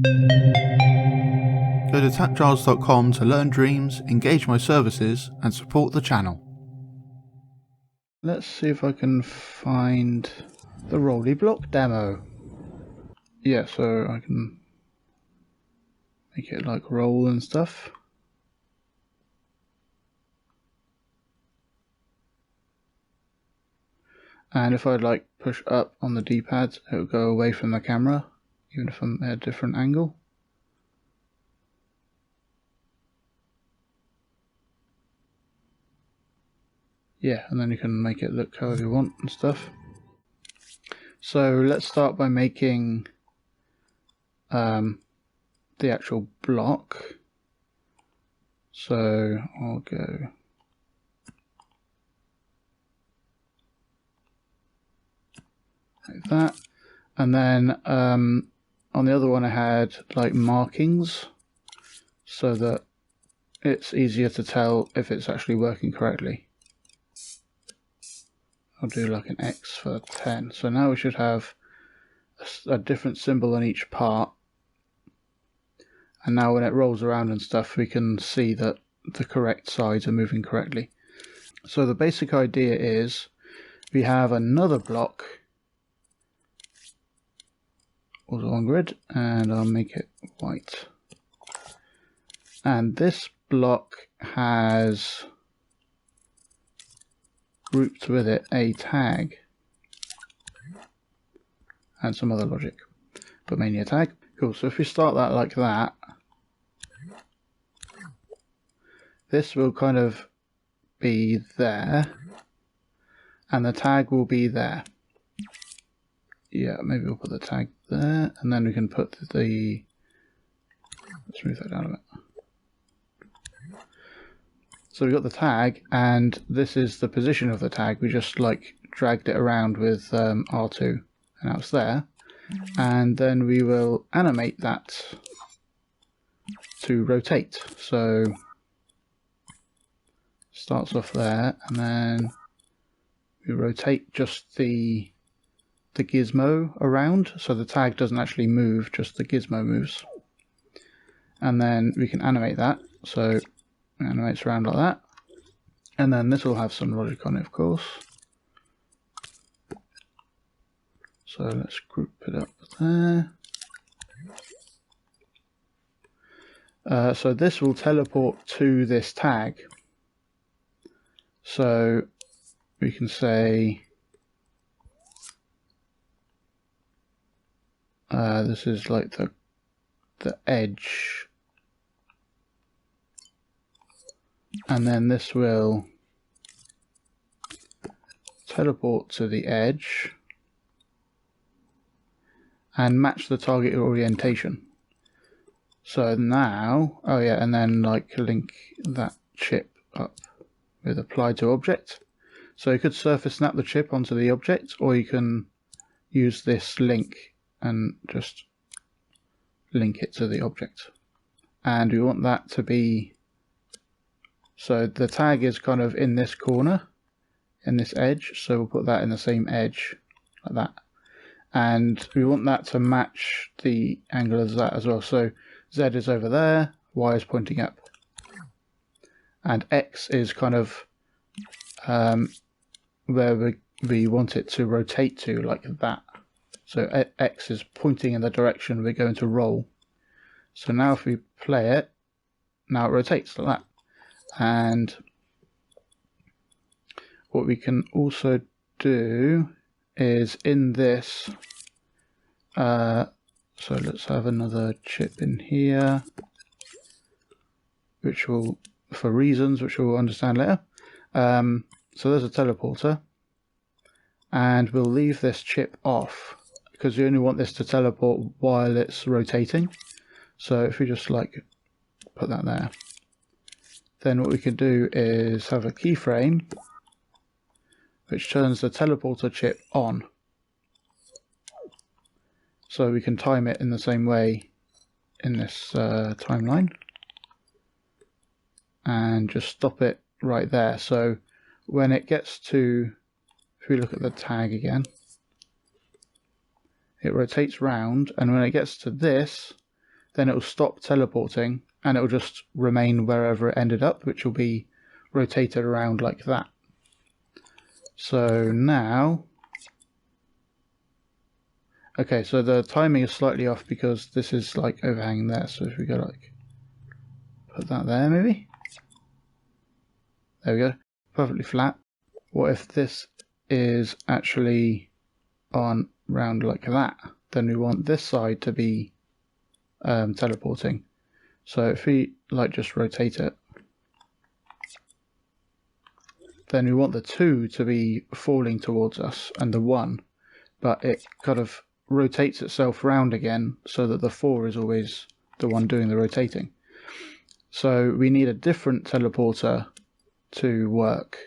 Go to TAPgiles.com to learn dreams, engage my services, and support the channel. Let's see if I can find the Rolly Block demo. Yeah, so I can make it like roll and stuff. And if I like push up on the D-pad, it will go away from the camera, even if I'm at a different angle. Yeah, and then you can make it look however you want and stuff. So let's start by making the actual block. So I'll go like that, and then on the other one I had like markings so that it's easier to tell if it's actually working correctly. I'll do like an X for 10. So now we should have a different symbol on each part, and now when it rolls around and stuff we can see that the correct sides are moving correctly. So the basic idea is we have another block also on grid, and I'll make it white, and this block has grouped with it a tag and some other logic, but mainly a tag. Cool, so if we start that like that, this will kind of be there and the tag will be there. Yeah, maybe we'll put the tag there, and then we can put the, let's move that down a bit. So we've got the tag, and this is the position of the tag. We just like dragged it around with R2, and now it's there. And then we will animate that to rotate. So starts off there, and then we rotate just the gizmo around, so the tag doesn't actually move, just the gizmo moves. And then we can animate that, so it animates around like that. And then this will have some logic on it, of course. So let's group it up there. So this will teleport to this tag. So we can say this is like the edge, and then this will teleport to the edge and match the target orientation. So now, oh yeah, and then like link that chip up with apply to object. So you could surface snap the chip onto the object, or you can use this link and just link it to the object. And we want that to be, so the tag is kind of in this corner, in this edge, so we'll put that in the same edge like that. And we want that to match the angle as that as well. So Z is over there, Y is pointing up, and X is kind of where we want it to rotate to, like that. So X is pointing in the direction we're going to roll. So now if we play it, now it rotates like that. And what we can also do is in this, so let's have another chip in here, which will, for reasons which we'll understand later. So there's a teleporter, and we'll leave this chip off because we only want this to teleport while it's rotating. So if we just like put that there, then what we can do is have a keyframe which turns the teleporter chip on. So we can time it in the same way in this timeline, and just stop it right there. So when it gets to, if we look at the tag again, it rotates round, and when it gets to this, then it will stop teleporting and it will just remain wherever it ended up, which will be rotated around like that. So now, okay, so the timing is slightly off because this is like overhanging there. So if we go like, put that there maybe. There we go, perfectly flat. What if this is actually on round like that? Then we want this side to be teleporting. So if we like just rotate it, then we want the 2 to be falling towards us and the 1, but it kind of rotates itself round again so that the 4 is always the one doing the rotating. So we need a different teleporter to work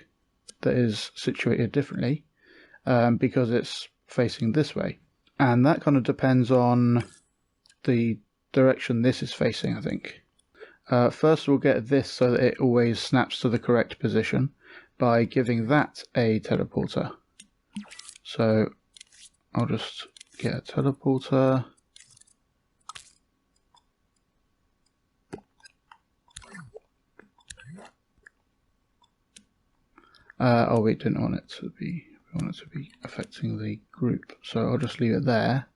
that is situated differently because it's facing this way. And that kind of depends on the direction this is facing, I think. First we'll get this so that it always snaps to the correct position by giving that a teleporter. So I'll just get a teleporter. Oh, we didn't want it to be, we want it to be affecting the group. So I'll just leave it there.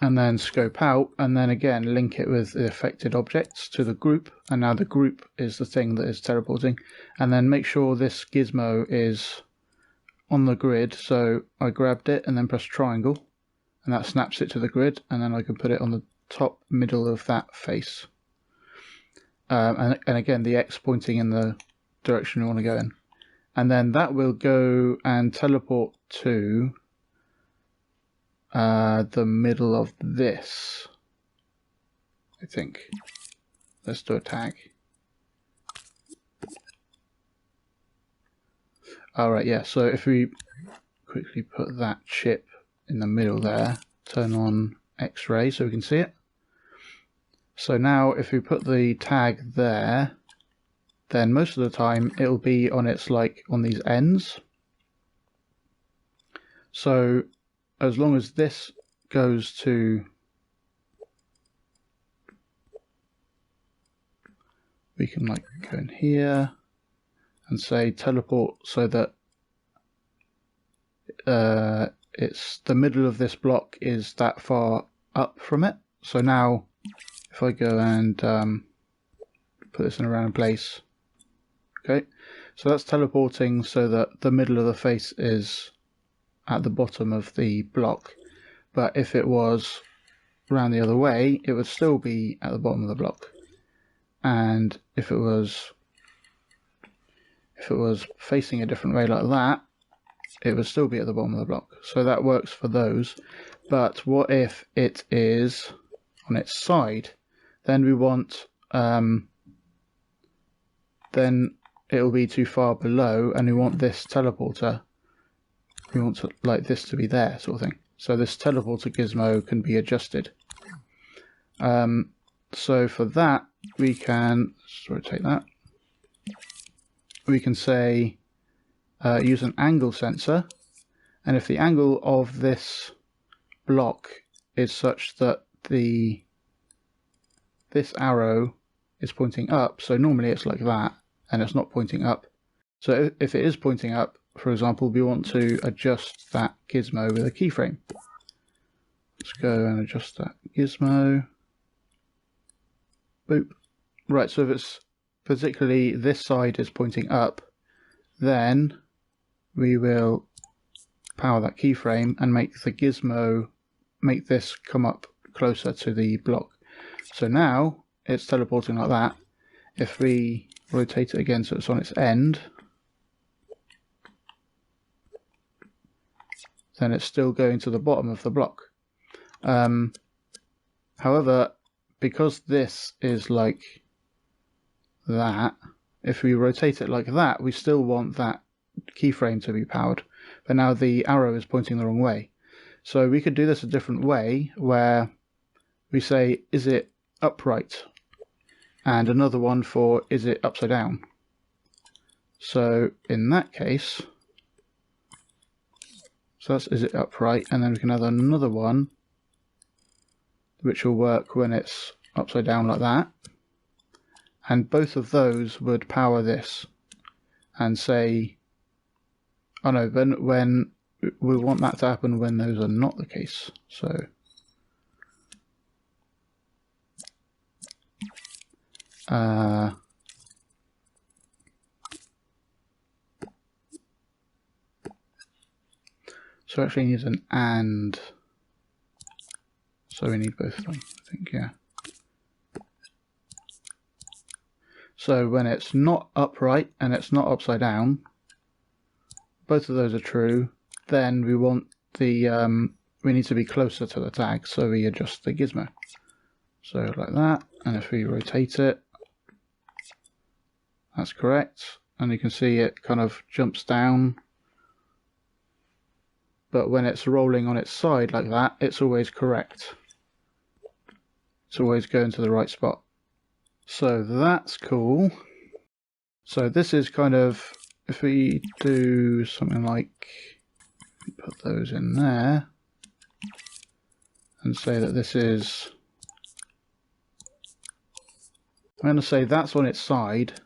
And then scope out, and then again link it with the affected objects to the group, and now the group is the thing that is teleporting. And then make sure this gizmo is on the grid, so I grabbed it and then press triangle, and that snaps it to the grid, and then I can put it on the top middle of that face. And again the X pointing in the direction we want to go in. And then that will go and teleport to the middle of this, I think. Let's do a tag. Alright, yeah, so if we quickly put that chip in the middle there, turn on X-ray so we can see it. So now if we put the tag there, then most of the time it'll be on its like on these ends. So as long as this goes to, we can like go in here and say teleport so that it's the middle of this block is that far up from it. So now if I go and put this in a random place, okay, so that's teleporting so that the middle of the face is at the bottom of the block, but if it was around the other way it would still be at the bottom of the block, and if it was facing a different way like that, it would still be at the bottom of the block. So that works for those. But what if it is on its side? Then we want then it will be too far below, and we want this teleporter, we want to, like this to be there sort of thing. So this teleporter gizmo can be adjusted. So for that we can rotate that. We can say use an angle sensor, and if the angle of this block is such that this arrow is pointing up, so normally it's like that and it's not pointing up. So if it is pointing up, for example, we want to adjust that gizmo with a keyframe. Let's go and adjust that gizmo. Boop. Right, so if it's particularly this side is pointing up, then we will power that keyframe and make the gizmo, make this come up closer to the block. So now it's teleporting like that. If we rotate it again so it's on its end, then it's still going to the bottom of the block. However, because this is like that, if we rotate it like that, we still want that keyframe to be powered, but now the arrow is pointing the wrong way. So we could do this a different way, where we say, is it upright? And another one for, is it upside down? So in that case, so that's, is it upright? And then we can add another one which will work when it's upside down like that. And both of those would power this and say, oh no, when we want that to happen when those are not the case. So so actually needs an and, so we need both of them, I think, yeah. So when it's not upright and it's not upside down, both of those are true, then we want the, we need to be closer to the tag, so we adjust the gizmo. So like that, and if we rotate it, that's correct. And you can see it kind of jumps down. But when it's rolling on its side like that, it's always correct. It's always going to the right spot. So that's cool. So this is kind of, if we do something like, put those in there, and say that this is, I'm going to say that's on its side,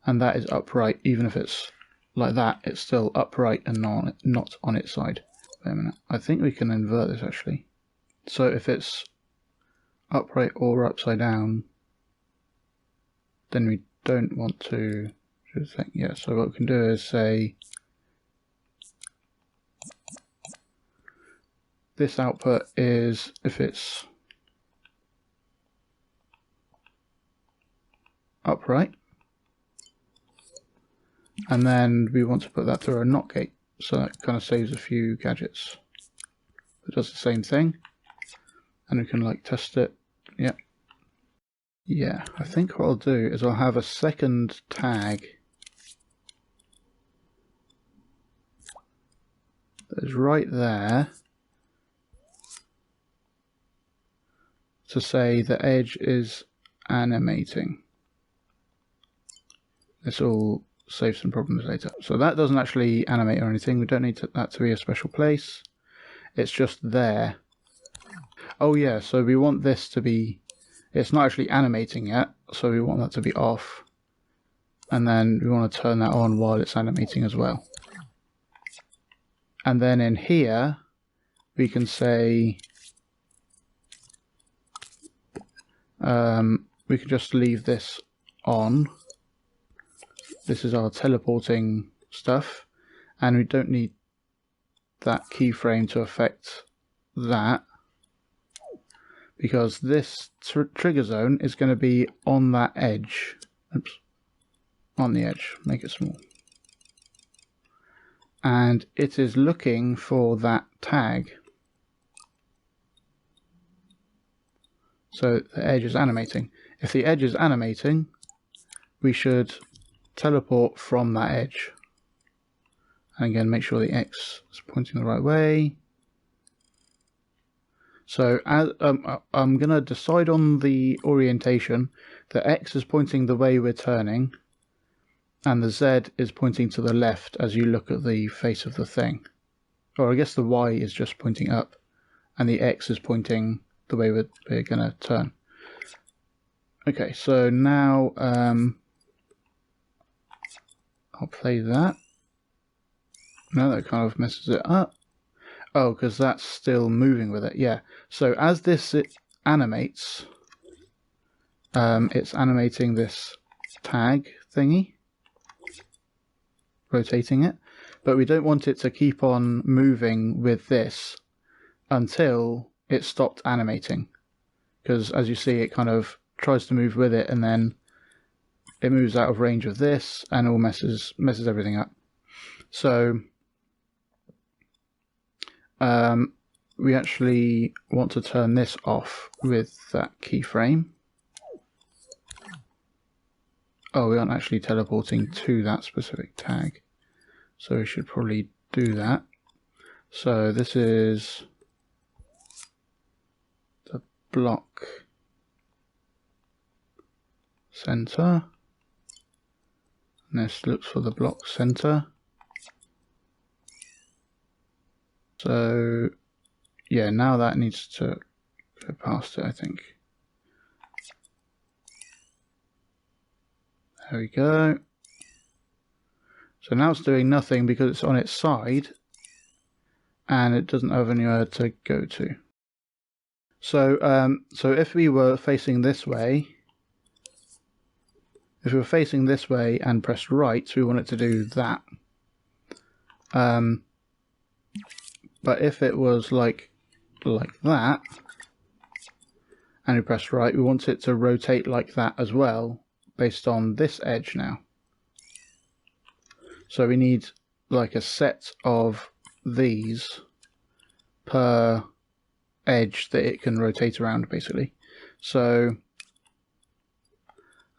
and that is upright. Even if it's like that, it's still upright and not on its side. Wait a minute. I think we can invert this actually. So if it's upright or upside down, then we don't want to think. Yeah, so what we can do is say this output is if it's upright, and then we want to put that through a NOT gate, so that kind of saves a few gadgets. It does the same thing, and we can like test it. Yep. Yeah, I think what I'll do is I'll have a second tag that is right there to say the edge is animating. This will save some problems later. So that doesn't actually animate or anything. We don't need that to be a special place. It's just there. Oh yeah, so we want this to be, it's not actually animating yet, so we want that to be off. And then we want to turn that on while it's animating as well. And then in here, we can say, we can just leave this on. This is our teleporting stuff, and we don't need that keyframe to affect that, because this trigger zone is going to be on that edge. Oops. On the edge, make it small. And it is looking for that tag. So the edge is animating. If the edge is animating, we should teleport from that edge. And again, make sure the X is pointing the right way. So as, I'm going to decide on the orientation. The X is pointing the way we're turning, and the Z is pointing to the left as you look at the face of the thing. Or I guess the Y is just pointing up, and the X is pointing the way we're going to turn. Okay, so now I'll play that. No, that kind of messes it up. Oh, because that's still moving with it, yeah. So as this animates, it's animating this tag thingy, rotating it, but we don't want it to keep on moving with this until it stopped animating, because as you see, it kind of tries to move with it and then it moves out of range of this and all messes everything up. So we actually want to turn this off with that keyframe. Oh, we aren't actually teleporting to that specific tag, so we should probably do that. So this is the block center, and this looks for the block center. So yeah, now that needs to go past it, I think. There we go. So now it's doing nothing because it's on its side and it doesn't have anywhere to go to. So so if we were facing this way, and pressed right, we want it to do that. But if it was like that, and we press right, we want it to rotate like that as well, based on this edge now. So we need like a set of these per edge that it can rotate around, basically. So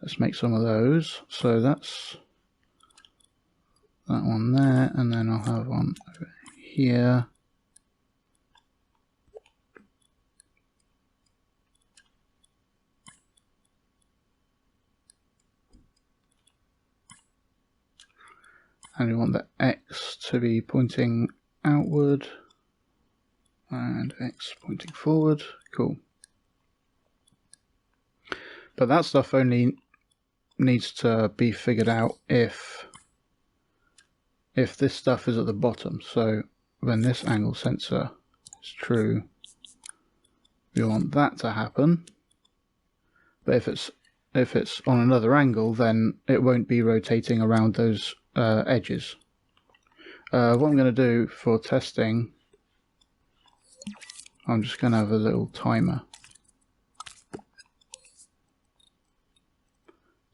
let's make some of those. So that's that one there, and then I'll have one over here. And we want the X to be pointing outward and X pointing forward. Cool. But that stuff only needs to be figured out if this stuff is at the bottom. So when this angle sensor is true, we want that to happen. But if it's on another angle, then it won't be rotating around those edges. What I'm going to do for testing, I'm just going to have a little timer.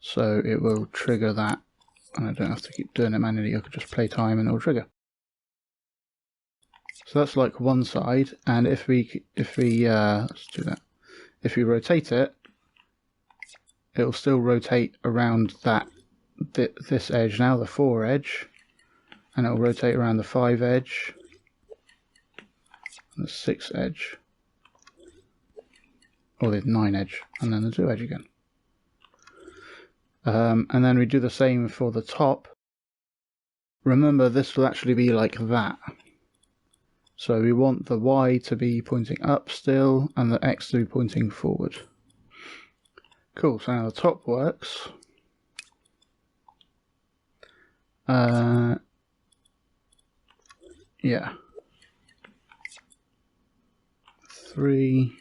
So it will trigger that, and I don't have to keep doing it manually. I could just play time and it'll trigger. So that's like one side, and if we let's do that. If we rotate it, it'll still rotate around this edge now, the 4 edge, and it'll rotate around the 5 edge and the 6 edge, or the 9 edge, and then the 2 edge again. And then we do the same for the top. Remember, this will actually be like that. So we want the Y to be pointing up still, and the X to be pointing forward. Cool, so now the top works. Yeah. 3.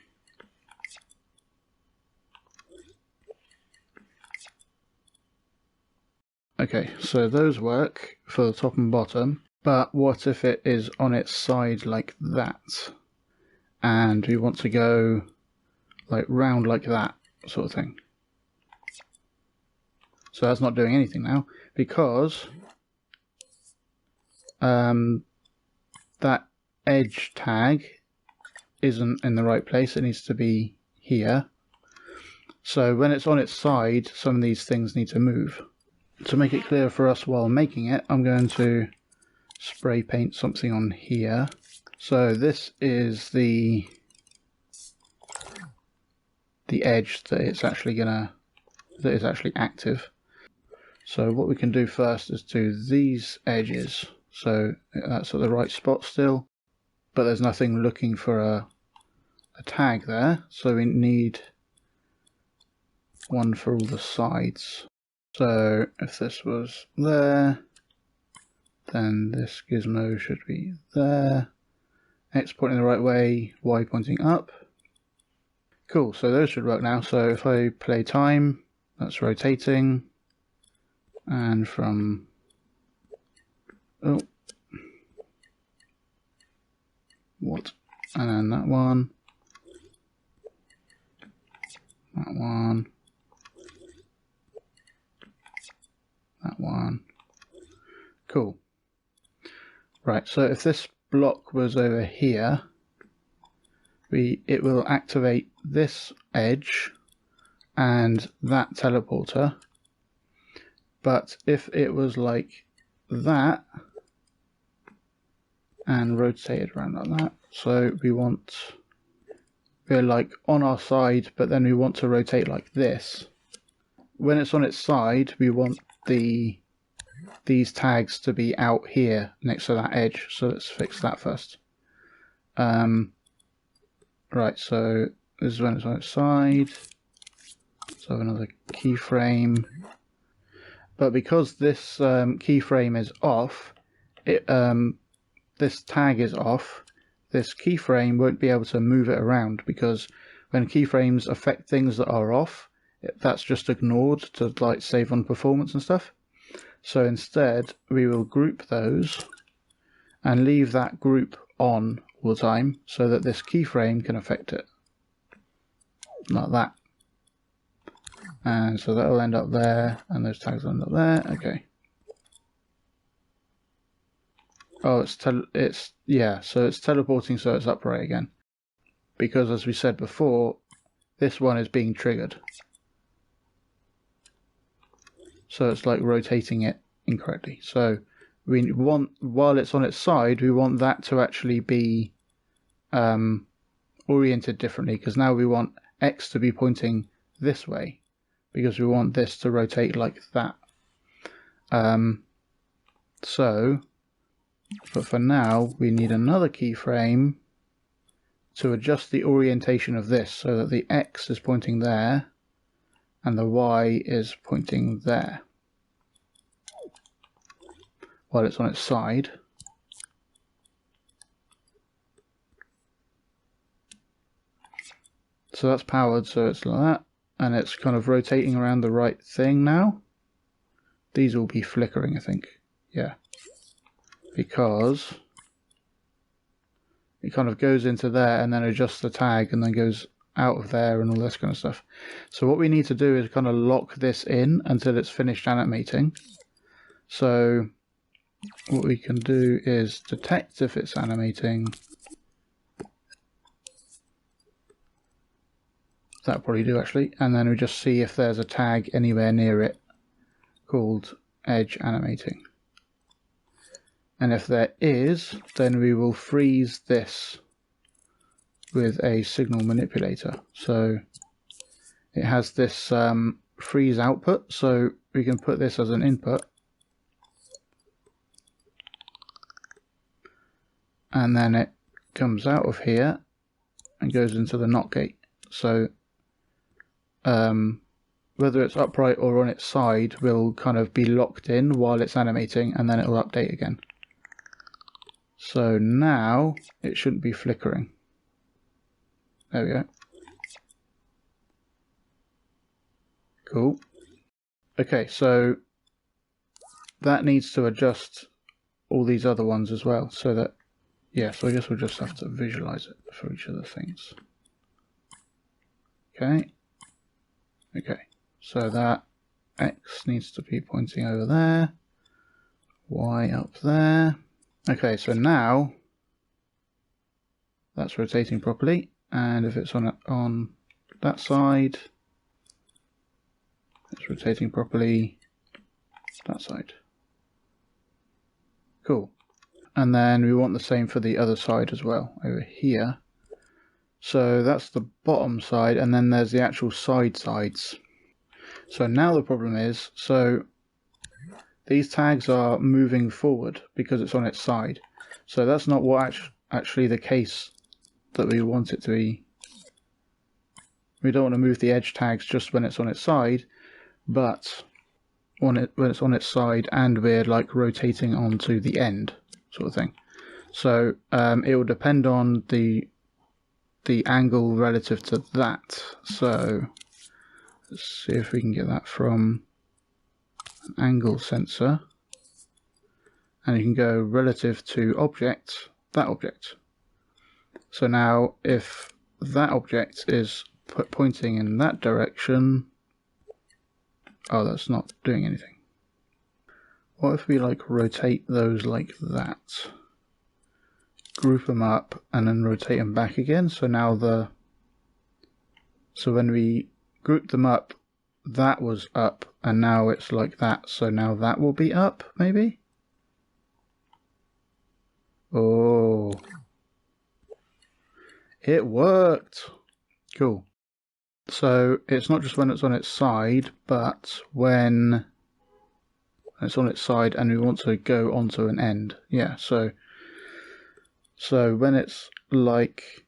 Okay, so those work for the top and bottom, but what if it is on its side like that? And we want to go like round like that sort of thing. So that's not doing anything now, because that edge tag isn't in the right place. It needs to be here. So when it's on its side, some of these things need to move. To make it clear for us while making it, I'm going to spray paint something on here. So this is the edge that it's actually that is actually active. So what we can do first is do these edges. So that's at the right spot still, but there's nothing looking for a tag there. So we need one for all the sides. So if this was there, then this gizmo should be there. X pointing the right way, Y pointing up. Cool, so those should work now. So if I play time, that's rotating. And from, oh, what? And then that one. That one. That one. Cool. Right, so if this block was over here, it will activate this edge and that teleporter. But if it was like that and rotated around like that, so we're like on our side, but then we want to rotate like this. When it's on its side, we want these tags to be out here next to that edge. So let's fix that first. Right, so this is when it's on its side. Let's have another keyframe. But because this keyframe is off, this tag is off, this keyframe won't be able to move it around, because when keyframes affect things that are off, that's just ignored to like save on performance and stuff. So instead we will group those and leave that group on all the time so that this keyframe can affect it. Like that. And so that'll end up there, and those tags will end up there. Okay. Oh, so it's teleporting so it's upright again. Because as we said before, this one is being triggered. So it's like rotating it incorrectly. So we want, while it's on its side, we want that to actually be oriented differently, because now we want X to be pointing this way, because we want this to rotate like that. But for now, we need another keyframe to adjust the orientation of this so that the X is pointing there and the Y is pointing there while it's on its side. So that's powered, so it's like that, and it's kind of rotating around the right thing now. These will be flickering, I think. Yeah. Because it kind of goes into there and then adjusts the tag and then goes out of there and all this kind of stuff. So what we need to do is kind of lock this in until it's finished animating. So what we can do is detect if it's animating. That'll probably do actually. And then we just see if there's a tag anywhere near it called edge animating. And if there is, then we will freeze this with a signal manipulator. So it has this freeze output, so we can put this as an input. And then it comes out of here and goes into the NOT gate. So whether it's upright or on its side will kind of be locked in while it's animating, and then it will update again. So now it shouldn't be flickering. There we go. Cool. Okay, so that needs to adjust all these other ones as well, so that, yeah, so I guess we'll just have to visualize it for each of the things. Okay. Okay, so that X needs to be pointing over there, Y up there. Okay, so now that's rotating properly, and if it's on that side, it's rotating properly that side. Cool. And then we want the same for the other side as well, over here. So that's the bottom side, and then there's the actual sides. So now the problem is, so these tags are moving forward because it's on its side. So that's not what actually the case that we want it to be. We don't want to move the edge tags just when it's on its side, but when it's on its side and we're like rotating onto the end sort of thing. So it will depend on the angle relative to that. So let's see if we can get that from an angle sensor, and you can go relative to object, that object. So now if that object is pointing in that direction, oh, that's not doing anything. What if we like rotate those like that, group them up and then rotate them back again? So now so when we group them up, that was up, and now it's like that, so now that will be up, maybe? Oh, it worked! Cool. So it's not just when it's on its side, but when it's on its side and we want to go onto an end. Yeah, so when it's like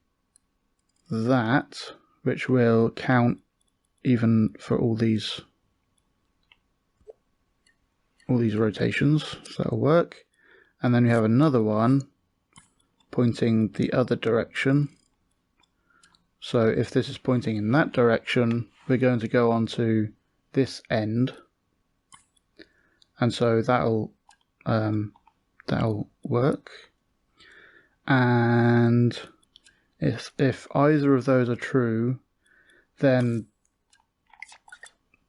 that, which will count even for all these rotations, so that'll work. And then we have another one pointing the other direction. So if this is pointing in that direction, we're going to go on to this end, and so that'll work. And if either of those are true, then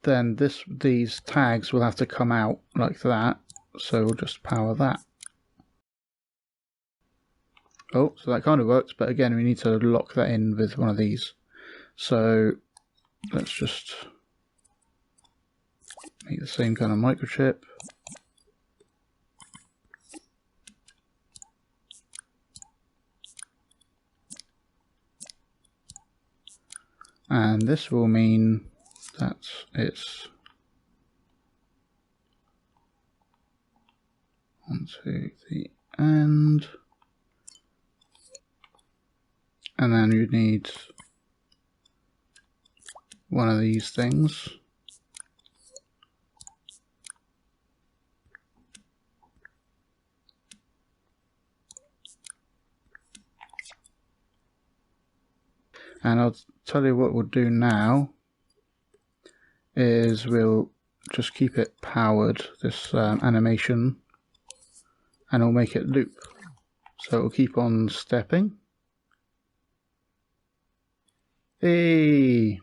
these tags will have to come out like that. So we'll just power that. Oh, so that kind of works, but again we need to lock that in with one of these. So let's just make the same kind of microchip. And this will mean that it's onto the end. And then you need one of these things. And I'll tell you what we'll do now is we'll just keep it powered, this animation, and we'll make it loop. So it'll keep on stepping. Hey!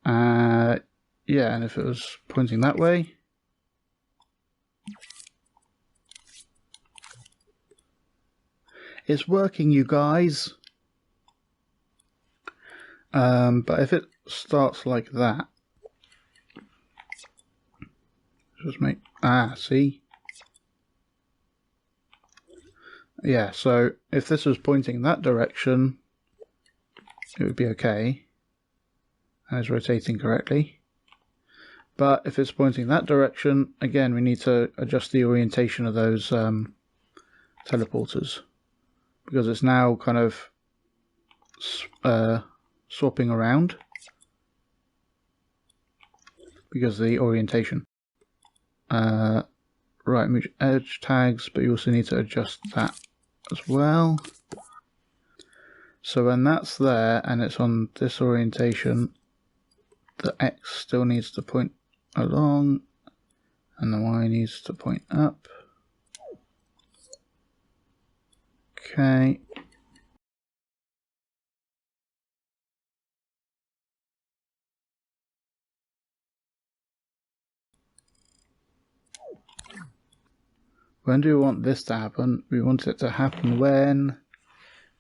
Yeah, and if it was pointing that way, it's working, you guys. But if it starts like that, just make, see? Yeah, so if this was pointing that direction, it would be okay, and it's rotating correctly. But if it's pointing that direction, again, we need to adjust the orientation of those teleporters, because it's now kind of swapping around because of the orientation. Right, move edge tags, but you also need to adjust that as well. So when that's there and it's on this orientation, the X still needs to point along and the Y needs to point up. Okay. When do we want this to happen? We want it to happen when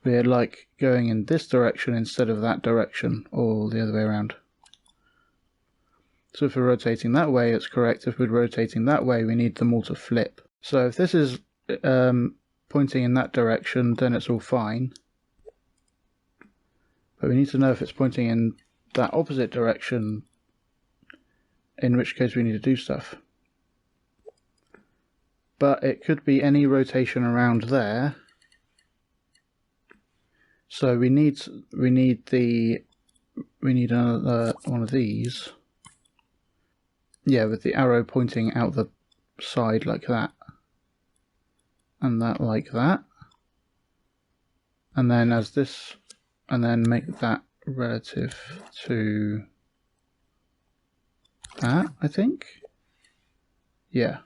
we're like going in this direction instead of that direction, or the other way around. So if we're rotating that way, it's correct. If we're rotating that way, we need them all to flip. So if this is pointing in that direction, then it's all fine. But we need to know if it's pointing in that opposite direction, in which case we need to do stuff. But it could be any rotation around there. So we need another one of these. Yeah, with the arrow pointing out the side like that. And that like that. And then as this, and then make that relative to that, I think. Yeah.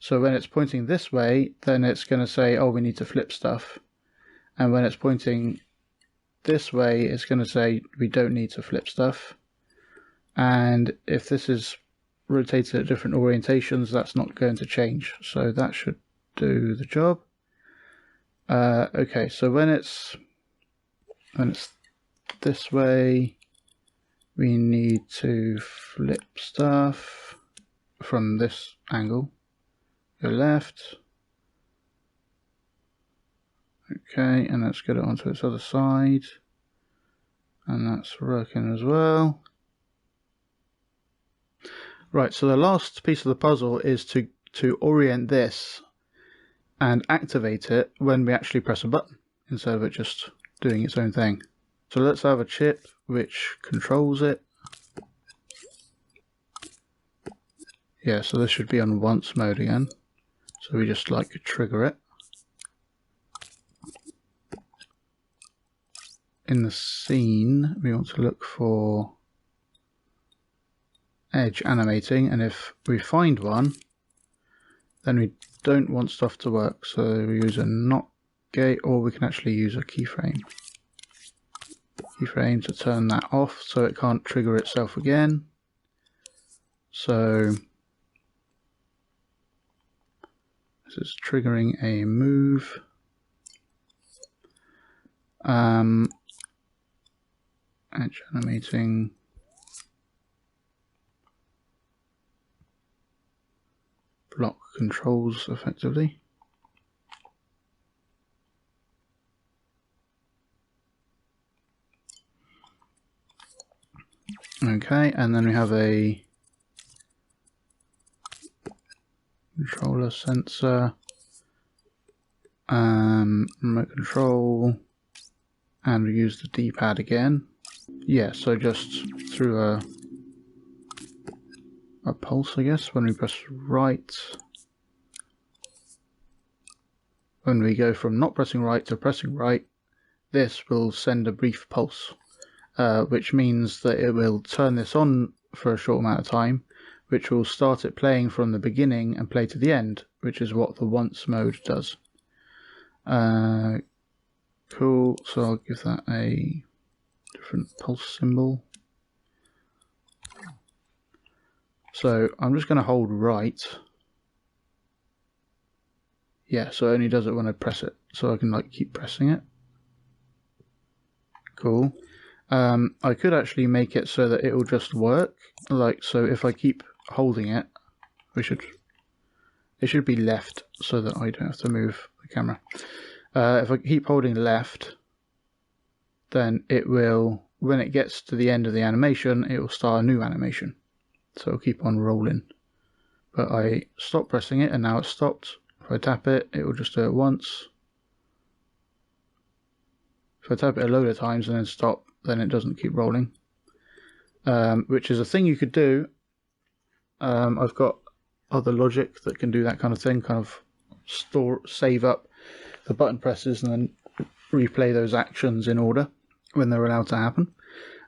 So when it's pointing this way, then it's going to say, oh, we need to flip stuff. And when it's pointing this way, it's going to say, we don't need to flip stuff. And if this is rotated at different orientations, that's not going to change. So that should do the job. Okay, so when it's this way, we need to flip stuff from this angle. Go left. Okay, and let's get it onto its other side. And that's working as well. Right, so the last piece of the puzzle is to orient this and activate it when we actually press a button, instead of it just doing its own thing. So let's have a chip which controls it. Yeah, so this should be on once mode again. So we just like trigger it. In the scene, we want to look for edge animating, and if we find one, then we don't want stuff to work. So we use a not gate, or we can actually use a keyframe. Keyframe to turn that off so it can't trigger itself again. So this is triggering a move. Edge animating. Block controls effectively. Okay, and then we have a controller sensor, remote control, and we use the D-pad again. Yeah, so just through a pulse, I guess, when we press right. When we go from not pressing right to pressing right, this will send a brief pulse, which means that it will turn this on for a short amount of time, which will start it playing from the beginning and play to the end, which is what the once mode does. Cool, so I'll give that a different pulse symbol. So I'm just going to hold right. Yeah, so it only does it when I press it, so I can like keep pressing it. Cool. I could actually make it so that it will just work, like so if I keep holding it, it should be left so that I don't have to move the camera. If I keep holding left, then it will, when it gets to the end of the animation, it will start a new animation. So it'll keep on rolling. But I stop pressing it and now it's stopped. If I tap it, it will just do it once. If I tap it a load of times and then stop, then it doesn't keep rolling. Which is a thing you could do. I've got other logic that can do that kind of thing, kind of save up the button presses and then replay those actions in order when they're allowed to happen.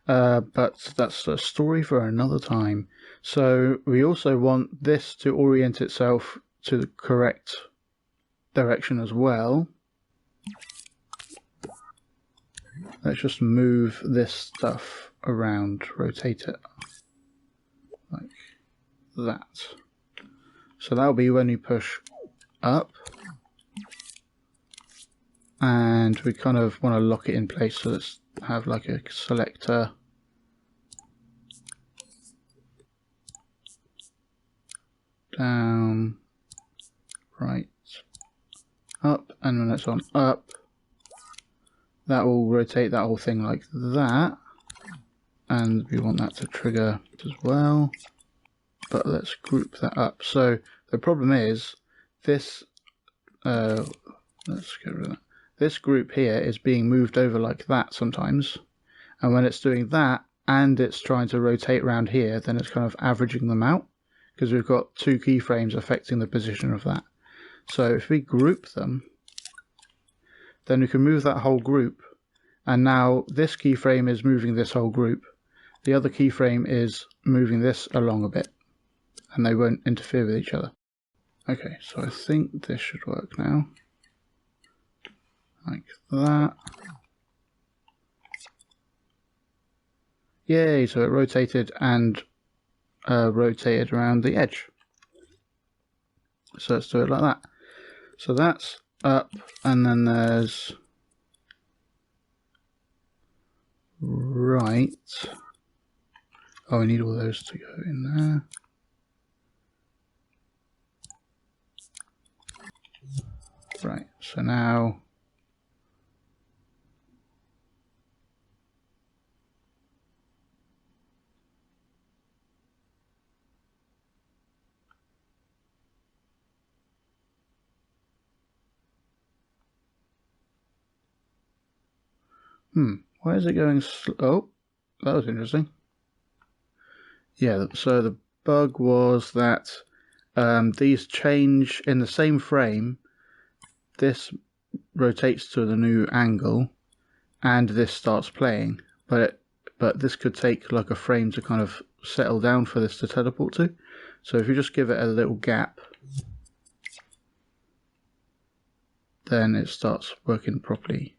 But that's a story for another time. So we also want this to orient itself to the correct direction as well. Let's just move this stuff around, rotate it like that. So that'll be when we push up, and we kind of want to lock it in place, so let's have like a selector. Down, right, up, and when it's on up, that will rotate that whole thing like that, and we want that to trigger as well. But let's group that up. So the problem is this, let's get rid of that. This group here is being moved over like that sometimes, and when it's doing that and it's trying to rotate around here, then it's kind of averaging them out because we've got two keyframes affecting the position of that. So if we group them, then we can move that whole group, and now this keyframe is moving this whole group. The other keyframe is moving this along a bit, and they won't interfere with each other. Okay, so I think this should work now. Like that. Yay, so it rotated and rotated around the edge. So let's do it like that. So that's up, and then there's right. Oh, I need all those to go in there. Right, so now Why is it going oh, that was interesting. Yeah, so the bug was that these change in the same frame. This rotates to the new angle, and this starts playing. But this could take like a frame to kind of settle down for this to teleport to. So if you just give it a little gap, then it starts working properly.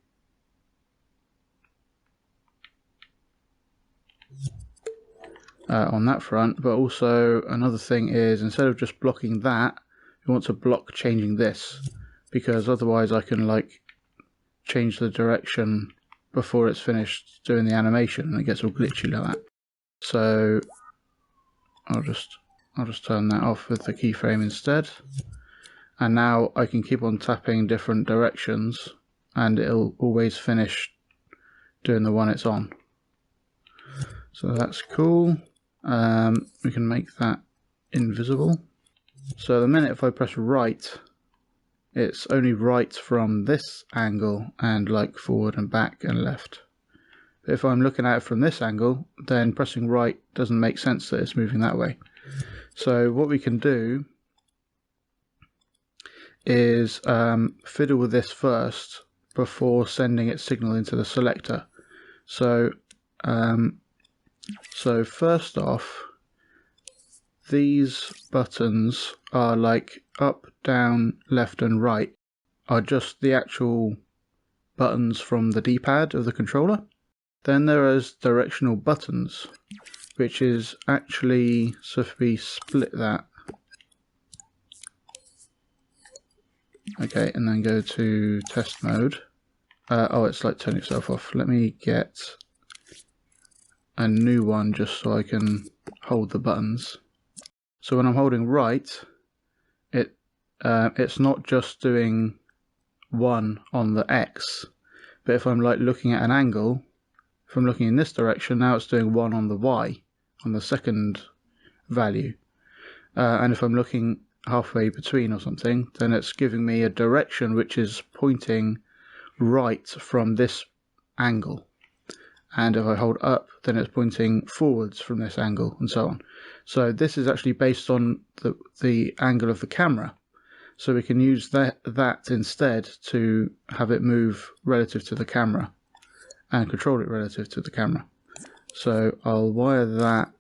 On that front, but also another thing is, instead of just blocking that, you want to block changing this, because otherwise I can like change the direction before it's finished doing the animation and it gets all glitchy like that. So I'll just turn that off with the keyframe instead, and now I can keep on tapping different directions and it'll always finish doing the one it's on. So that's cool. We can make that invisible. So the minute if I press right, it's only right from this angle and like forward and back and left. But if I'm looking at it from this angle, then pressing right doesn't make sense that it's moving that way. So what we can do is fiddle with this first before sending its signal into the selector. So first off, these buttons are like up, down, left and right are just the actual buttons from the D-pad of the controller. Then there is directional buttons, which is actually, so if we split that, okay, and then go to test mode. Oh, it's like turning itself off. Let me get a new one just so I can hold the buttons. So when I'm holding right, it's not just doing 1 on the X, but if I'm like looking at an angle, if I'm looking in this direction, now it's doing 1 on the Y, on the second value. And if I'm looking halfway between or something, then it's giving me a direction which is pointing right from this angle. And if I hold up, then it's pointing forwards from this angle, and so on. So this is actually based on the angle of the camera. So we can use that instead to have it move relative to the camera and control it relative to the camera. So I'll wire that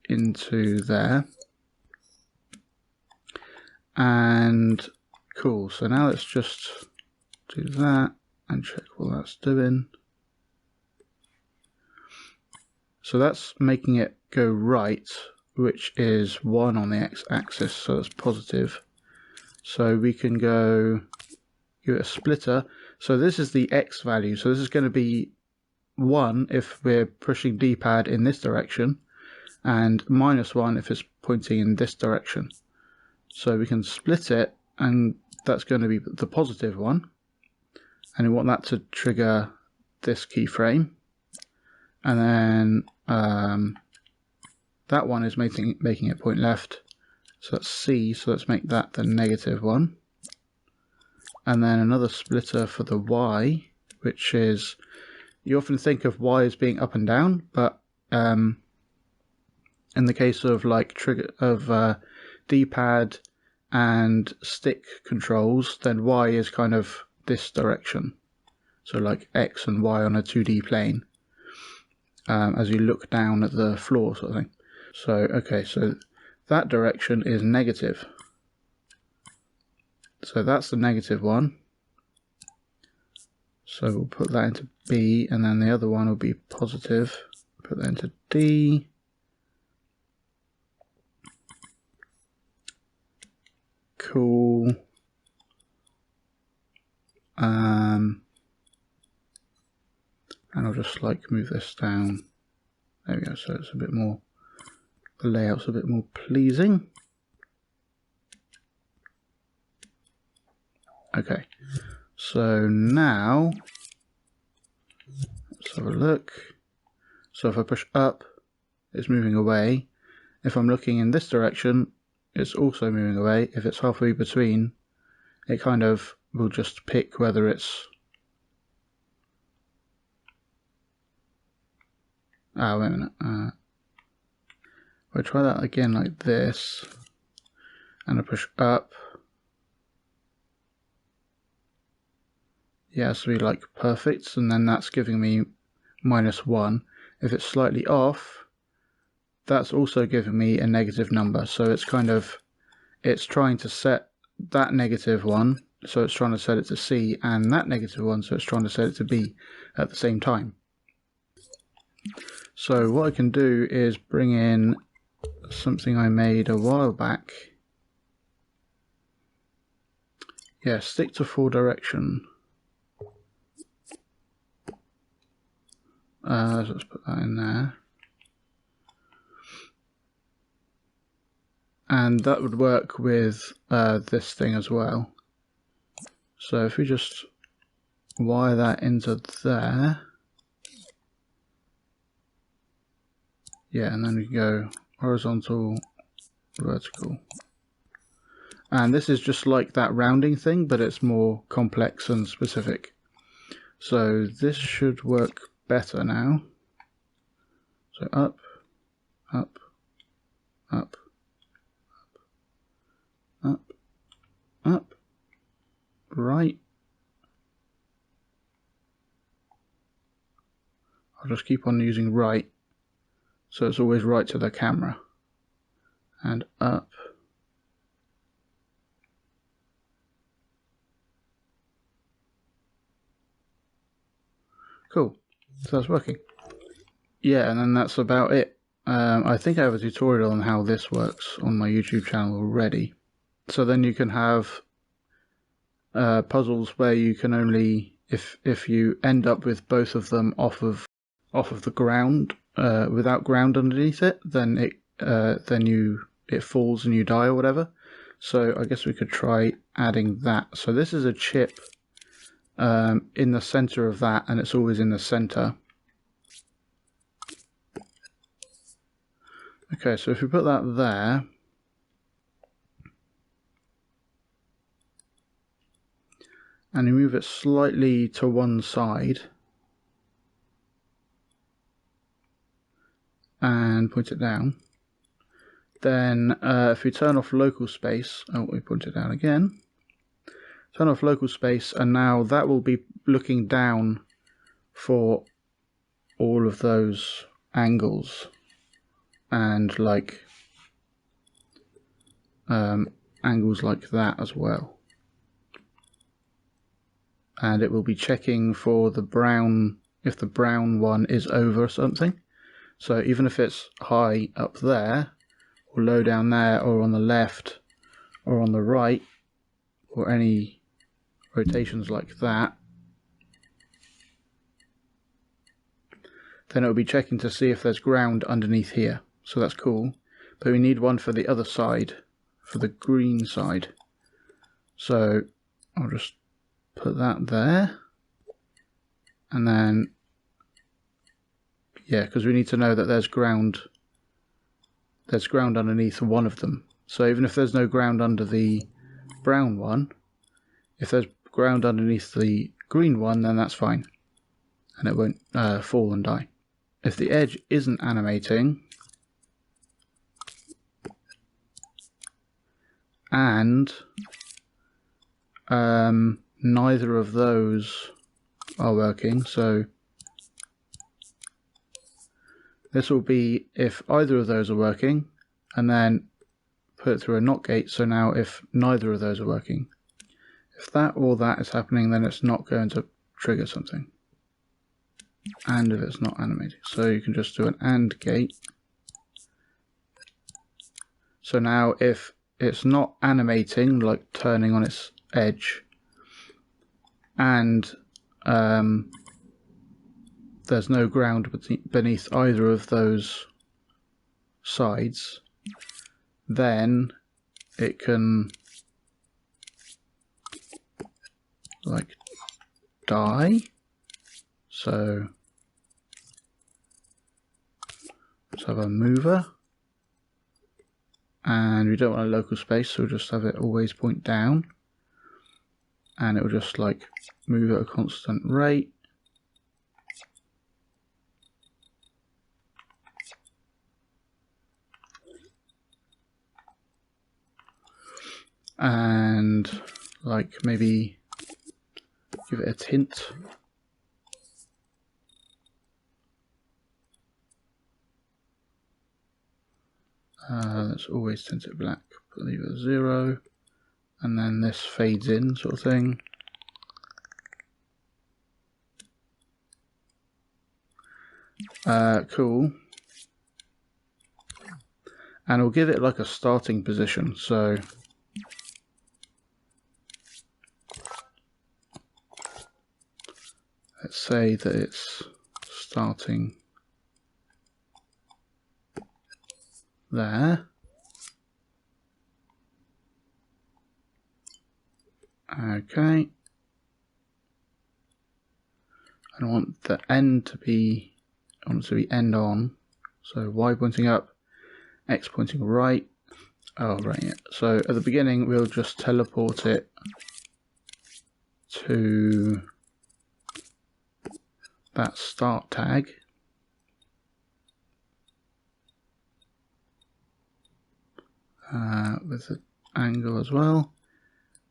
into there. And cool, so now let's just do that and check what that's doing. So that's making it go right, which is 1 on the x-axis, so that's positive. So we can go give it a splitter. So this is the x value, so this is going to be 1 if we're pushing D-pad in this direction, and -1 if it's pointing in this direction. So we can split it, and that's going to be the positive one, and we want that to trigger this keyframe. And then that one is making it point left, so that's C, so let's make that the negative one. And then another splitter for the Y, which is, you often think of Y as being up and down, but in the case of like D-pad and stick controls, then Y is kind of this direction, so like X and Y on a 2D plane. As you look down at the floor, sort of thing. So, okay, so that direction is negative. So that's the negative one. So we'll put that into B, and then the other one will be positive. Put that into D. Cool. And I'll just like move this down. There we go, so it's a bit more, the layout's a bit more pleasing. Okay, so now let's have a look. So if I push up, it's moving away. If I'm looking in this direction, it's also moving away. If it's halfway between, it kind of will just pick whether it's Ah, wait a minute. We'll try that again like this, and I push up. Yeah, so we like perfect, and then that's giving me -1. If it's slightly off, that's also giving me a negative number. So it's kind of, it's trying to set that -1, so it's trying to set it to C, and that -1, so it's trying to set it to B at the same time. So what I can do is bring in something I made a while back. Yeah, stick to 4 direction. Let's put that in there. And that would work with this thing as well. So if we just wire that into there. Yeah, and then we go horizontal, vertical. And this is just like that rounding thing, but it's more complex and specific. So this should work better now. So up, up, up, up, up, right. I'll just keep on using right, so it's always right to the camera. And up. Cool, so that's working. Yeah, and then that's about it. I think I have a tutorial on how this works on my YouTube channel already. So then you can have puzzles where you can only, if you end up with both of them off of the ground without ground underneath it, then it falls and you die or whatever. So I guess we could try adding that. So this is a chip in the center of that, and it's always in the center. Okay, so if we put that there, and you move it slightly to one side, and point it down, then if we turn off local space, oh, we point it down again, turn off local space, and now that will be looking down for all of those angles, and like angles like that as well. And it will be checking for the brown, if the brown one is over something. So even if it's high up there, or low down there, or on the left, or on the right, or any rotations like that, then it will be checking to see if there's ground underneath here. So that's cool. But we need one for the other side, for the green side. So I'll just put that there. And then, yeah, because we need to know that there's ground underneath one of them. So even if there's no ground under the brown one, if there's ground underneath the green one, then that's fine. And it won't fall and die. If the edge isn't animating, and neither of those are working, so this will be if either of those are working, and then put it through a NOT gate. So now if neither of those are working, if that or that is happening, then it's not going to trigger something. And if it's not animating, so you can just do an AND gate. So now if it's not animating, like turning on its edge, and there's no ground beneath either of those sides, then it can like die. So let's have a mover, and we don't want a local space, so we'll just have it always point down, and it will just like move at a constant rate. and like maybe give it a tint. Let's always tint it black, but leave it 0, and then this fades in sort of thing. Cool. And we'll give it like a starting position, so let's say that it's starting there. Okay. I want the end to be, I want it to be end on. So Y pointing up, X pointing right. Oh, right, yeah. So at the beginning, we'll just teleport it to that start tag. With the angle as well.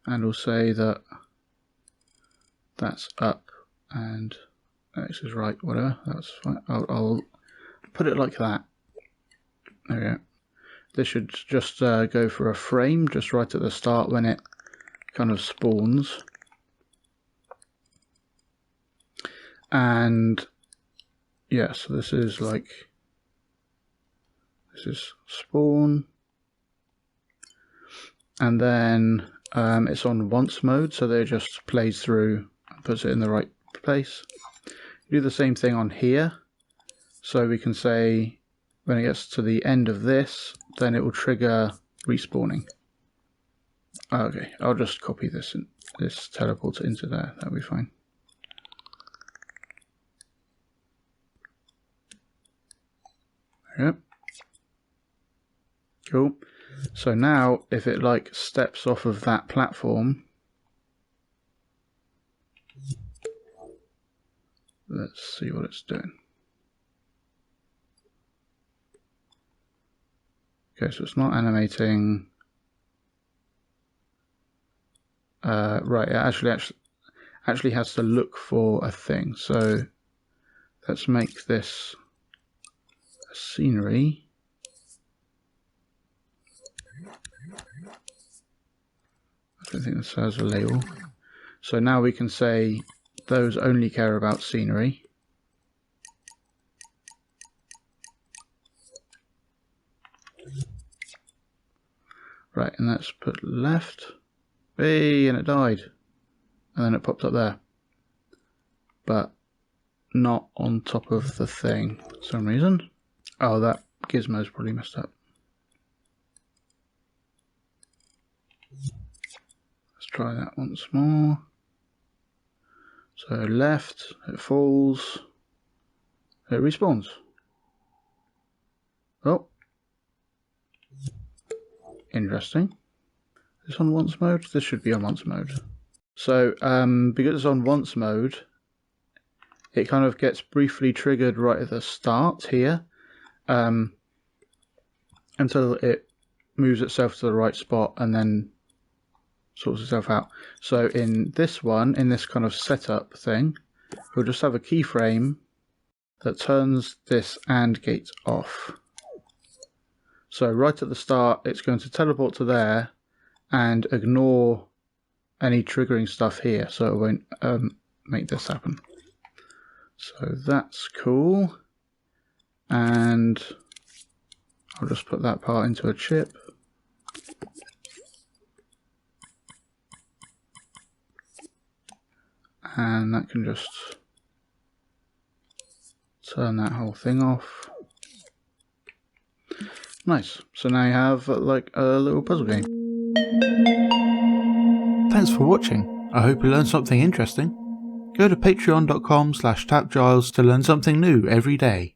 And we'll say that that's up and X is right, whatever. That's fine. I'll put it like that. There we go. This should just go for a frame just right at the start when it kind of spawns. And yeah, so this is like, this is spawn. And then it's on once mode, so they just plays through and puts it in the right place. Do the same thing on here. So we can say when it gets to the end of this, then it will trigger respawning. Okay, I'll just copy this and this teleport into there. That'll be fine. Yep. Cool. So now if it like steps off of that platform, let's see what it's doing. Okay, so it's not animating. Right, it actually has to look for a thing. So let's make this a scenery. I don't think this has a label. So now we can say those only care about scenery. Right, and let's put left. Hey, and it died. And then it popped up there. But not on top of the thing for some reason. Oh, that gizmo's probably messed up. Let's try that once more. So left, it falls, it respawns. Oh. Interesting. Is this on once mode? This should be on once mode. So because it's on once mode, it kind of gets briefly triggered right at the start here, until it moves itself to the right spot and then sorts itself out. So in this one, in this kind of setup thing, we'll just have a keyframe that turns this AND gate off. So right at the start, it's going to teleport to there and ignore any triggering stuff here, so it won't make this happen. So that's cool. And I'll just put that part into a chip. And that can just turn that whole thing off. Nice. So now you have like a little puzzle game. Thanks for watching. I hope you learned something interesting. Go to patreon.com/TAPgiles to learn something new every day.